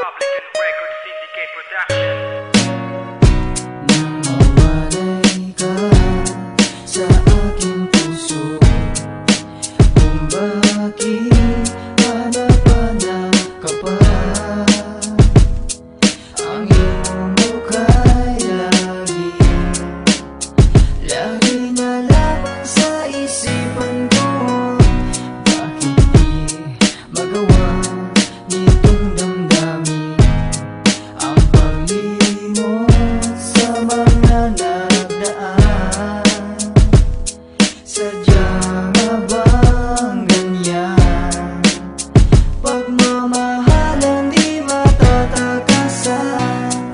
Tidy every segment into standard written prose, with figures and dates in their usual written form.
Public and Record Syndicate Production. Mawalay ka sa aking puso, kung bakit hanap-hanap ka pa. Ang iyong mukha'y lagi na lamang sa isipan ko. Bakit di magawa nitong damdamin ang paglimot sa mga nagdaan? Sadya nga bang ganyan? Pagmamahalan di matatakasan.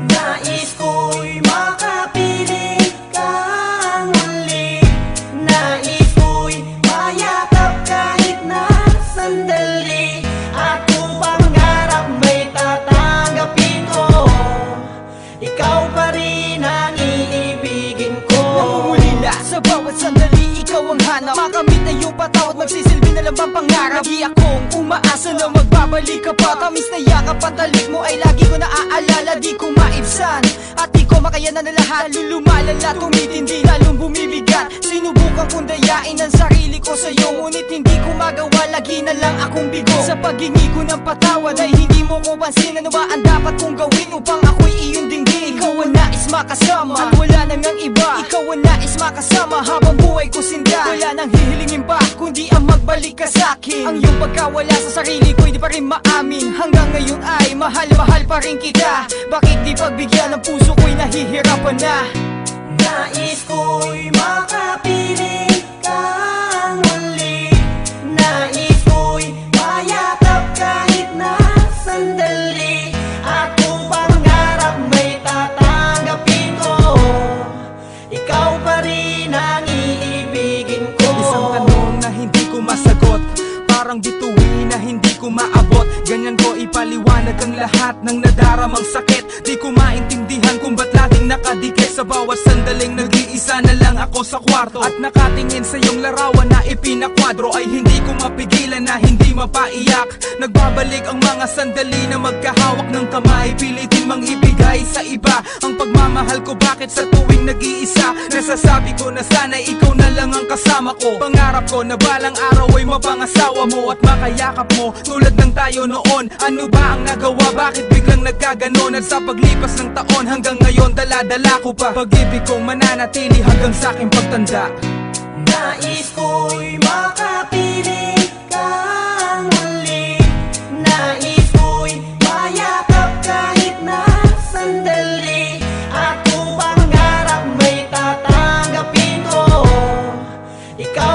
Nais ko'y makapiling kang muli. Nais ko'y mayakap kahit na sandali. At kung pangarap may tatanggapin ko, ikaw pa rin ang iibigin ko. Namumulila sa bawat sandali, ikaw ang hanap. Makamit na iyong patawad, magsisilbi na lang bang pangarap? Lagi akong umaasa na magbabalik ka pa. Tamis na yakap at talik mo ay lagi ko naaalala. Di ko maibsan at di ko makayanan na lahat. Lumalala, tumitindi, lalong bumibigat. Sinubukan kong dayain ang sarili ko sa'yo, ngunit hindi ko magawa, lagi na lang akong bigo. Sa paghingi ko ng patawad ay hindi mo ko pansin. Ano ba ang dapat kong gawin upang ako'y iyong dinggin? Ikaw ang nais makasama at wala nang ang iba. Ikaw ang nais makasama habang buhay ko sinda. Wala nang hihilingin pa kundi ang magbalik ka sa'kin. Ang iyong pagkawala sa sarili ko di pa rin maamin. Hanggang ngayon ay mahal-mahal pa rin kita. Bakit di pagbigyan ng puso ko'y nahihirapan na? Nais ko'y makapiling kang muli. Nais ko'y mayakap kahit na sandali. At kung pangarap may tatanggapin ko, ikaw pa rin ang iibigin ko. Isang tanong na hindi ko masagot, parang bituin na hindi ko maabot. Ganyan ko ipaliwanag ang lahat ng nadaramang sakit. Di ko maintindihan kung ba't laging nakadikit. Sa bawat sandaling nag-iisa na lang ako sa kwarto, at nakatingin sa iyong larawan na ipinakwadro, ay hindi ko mapigilan na hindi mapaiyak. Nagbabalik ang mga sandali na magkahawak ng kamay. Pilitin mang ibigay sa iba ang pagmamahal ko. Bakit sa tuwing nag-iisa nasasabi ko na sana ikaw na lang ang kasama ko? Pangarap ko na balang araw ay mapangasawa mo at makayakap mo tulad ng tayo noon. Ano ba ang nagawa? Bakit biglang nagkaganon? At sa paglipas ng taon hanggang ngayon dala-dala ko pa pag-ibig kong mananatili hanggang sa aking pagtanda. Nais ko'y makapiling kang muli. Nais ko'y mayakap kahit na sandali. At kung pangarap may tatanggapin ko, ikaw